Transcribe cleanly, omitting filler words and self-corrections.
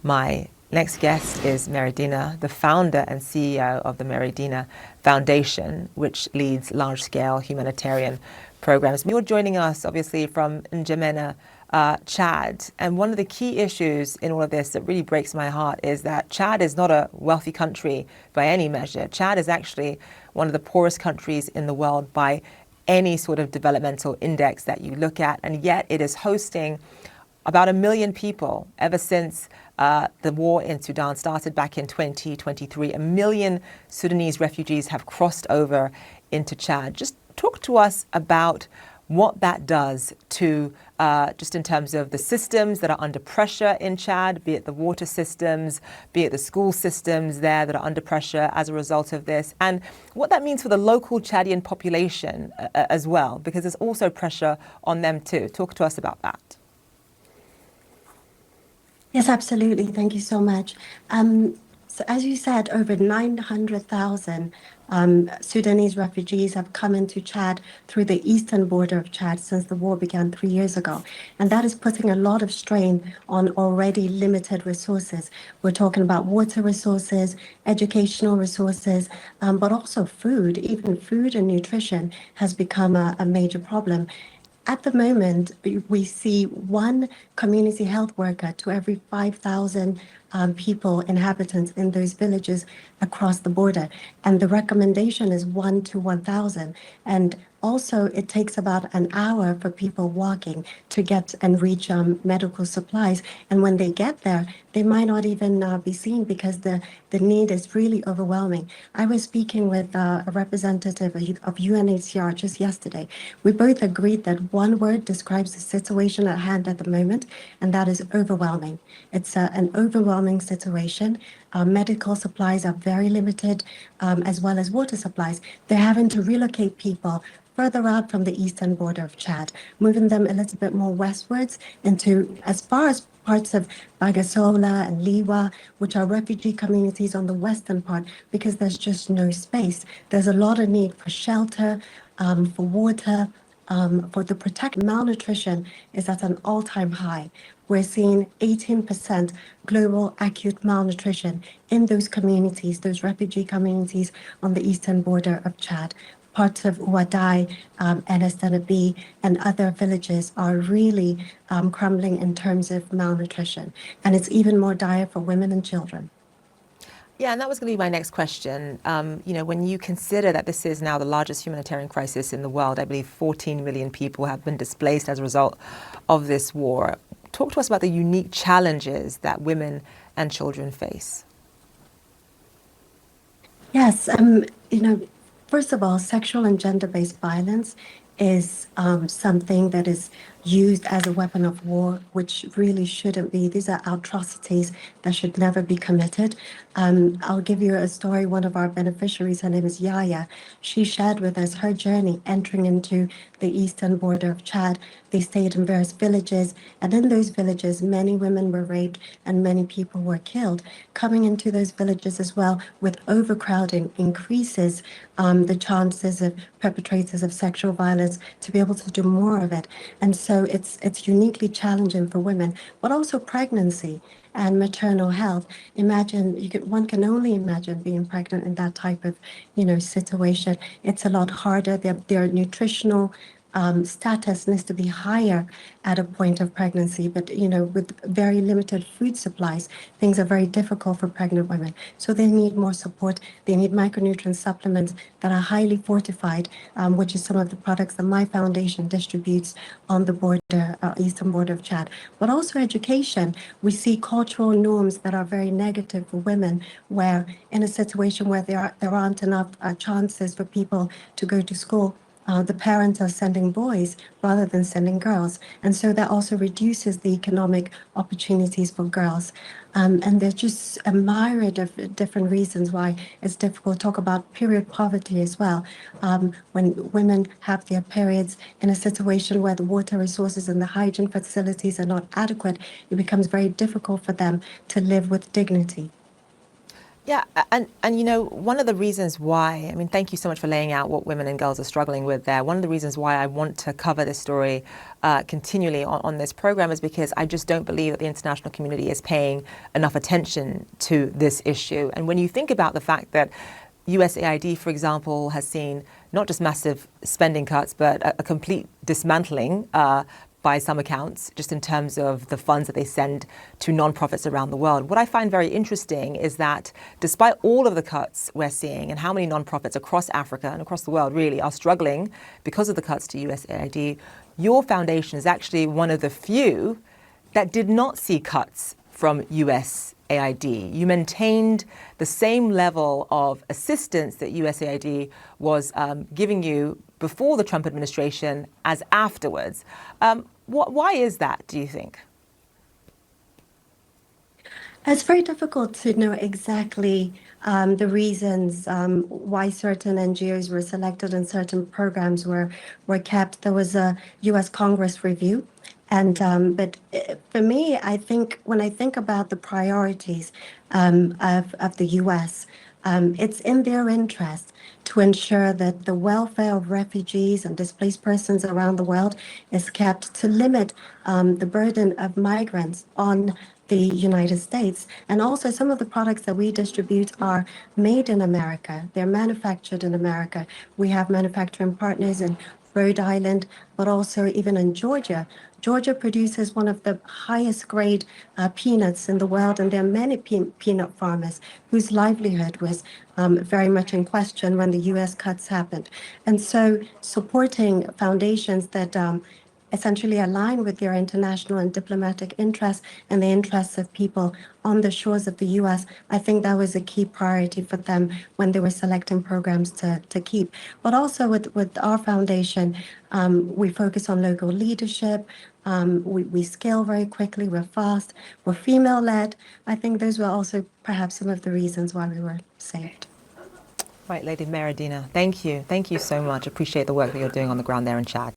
My next guest is Dinah, the founder and CEO of the Dinah Foundation, which leads large-scale humanitarian programs. You're joining us, obviously, from N'Djamena, Chad. And one of the key issues in all of this that really breaks my heart is that Chad is not a wealthy country by any measure. Chad is actually one of the poorest countries in the world by any sort of developmental index that you look at, and yet it is hosting about 1 million people ever since the war in Sudan started back in 2023. 1 million Sudanese refugees have crossed over into Chad. Just talk to us about what that does to, just in terms of the systems that are under pressure in Chad, be it the water systems, be it the school systems there that are under pressure as a result of this, and what that means for the local Chadian population as well, because there's also pressure on them too. Talk to us about that. Yes, absolutely. Thank you so much. So as you said, over 900,000 Sudanese refugees have come into Chad through the eastern border of Chad since the war began 3 years ago. And that is putting a lot of strain on already limited resources. We're talking about water resources, educational resources, but also food. Even food and nutrition has become a major problem. At the moment, we see one community health worker to every 5,000 people, inhabitants in those villages across the border. And the recommendation is 1 to 1,000. And also, it takes about an hour for people walking to get and reach medical supplies. And when they get there, they might not even be seen because the need is really overwhelming. I was speaking with a representative of UNHCR just yesterday. We both agreed that one word describes the situation at hand at the moment, and that is overwhelming. It's an overwhelming situation. Medical supplies are very limited, as well as water supplies. They're having to relocate people further out from the eastern border of Chad, moving them a little bit more westwards into as far as parts of Bagasola and Liwa, which are refugee communities on the western part, because there's just no space. There's a lot of need for shelter, for water, for the protect. Malnutrition is at an all-time high. We're seeing 18% global acute malnutrition in those communities, those refugee communities on the eastern border of Chad. Parts of Uadai, Enesdanabi, and other villages are really crumbling in terms of malnutrition. And it's even more dire for women and children. Yeah, and that was going to be my next question. When you consider that this is now the largest humanitarian crisis in the world, I believe 14 million people have been displaced as a result of this war. Talk to us about the unique challenges that women and children face. Yes, first of all, sexual and gender-based violence is something that is used as a weapon of war, which really shouldn't be. These are atrocities that should never be committed. I'll give you a story. One of our beneficiaries, her name is Yaya. She shared with us her journey entering into the eastern border of Chad. They stayed in various villages, and in those villages, many women were raped and many people were killed. Coming into those villages as well with overcrowding increases the chances of perpetrators of sexual violence to be able to do more of it. And so it's uniquely challenging for women, but also pregnancy and maternal health. One can only imagine being pregnant in that type of, situation. It's a lot harder. Their nutritional status needs to be higher at a point of pregnancy, but with very limited food supplies, things are very difficult for pregnant women. So they need more support. They need micronutrient supplements that are highly fortified, which is some of the products that my foundation distributes on the border, eastern border of Chad. But also education. We see cultural norms that are very negative for women, where in a situation where there aren't enough chances for people to go to school, the parents are sending boys rather than sending girls. And so that also reduces the economic opportunities for girls. And there's just a myriad of different reasons why it's difficult. Talk about period poverty as well. When women have their periods in a situation where the water resources and the hygiene facilities are not adequate, it becomes very difficult for them to live with dignity. Yeah, and you know, one of the reasons why, I mean, thank you so much for laying out what women and girls are struggling with there. One of the reasons why I want to cover this story continually on this program is because I just don't believe that the international community is paying enough attention to this issue. And when you think about the fact that USAID, for example, has seen not just massive spending cuts, but a complete dismantling by some accounts, just in terms of the funds that they send to nonprofits around the world. What I find very interesting is that despite all of the cuts we're seeing and how many nonprofits across Africa and across the world really are struggling because of the cuts to USAID, your foundation is actually one of the few that did not see cuts from USAID. You maintained the same level of assistance that USAID was giving you before the Trump administration as afterwards. Why is that, do you think? It's very difficult to know exactly the reasons why certain NGOs were selected and certain programs were kept. There was a U.S. Congress review. And but for me, I think when I think about the priorities of the U.S., it's in their interest to ensure that the welfare of refugees and displaced persons around the world is kept, to limit the burden of migrants on the United States. And also, some of the products that we distribute are made in America. They're manufactured in America. We have manufacturing partners in Rhode Island, but also even in Georgia. Georgia produces one of the highest grade peanuts in the world, and there are many peanut farmers whose livelihood was very much in question when the U.S. cuts happened. And so supporting foundations that essentially align with their international and diplomatic interests and the interests of people on the shores of the U.S. I think that was a key priority for them when they were selecting programs to keep. But also with our foundation, we focus on local leadership. We scale very quickly. We're fast. We're female-led. I think those were also perhaps some of the reasons why we were saved. Right, Lady Dinah, thank you. Thank you so much. Appreciate the work that you're doing on the ground there in Chad.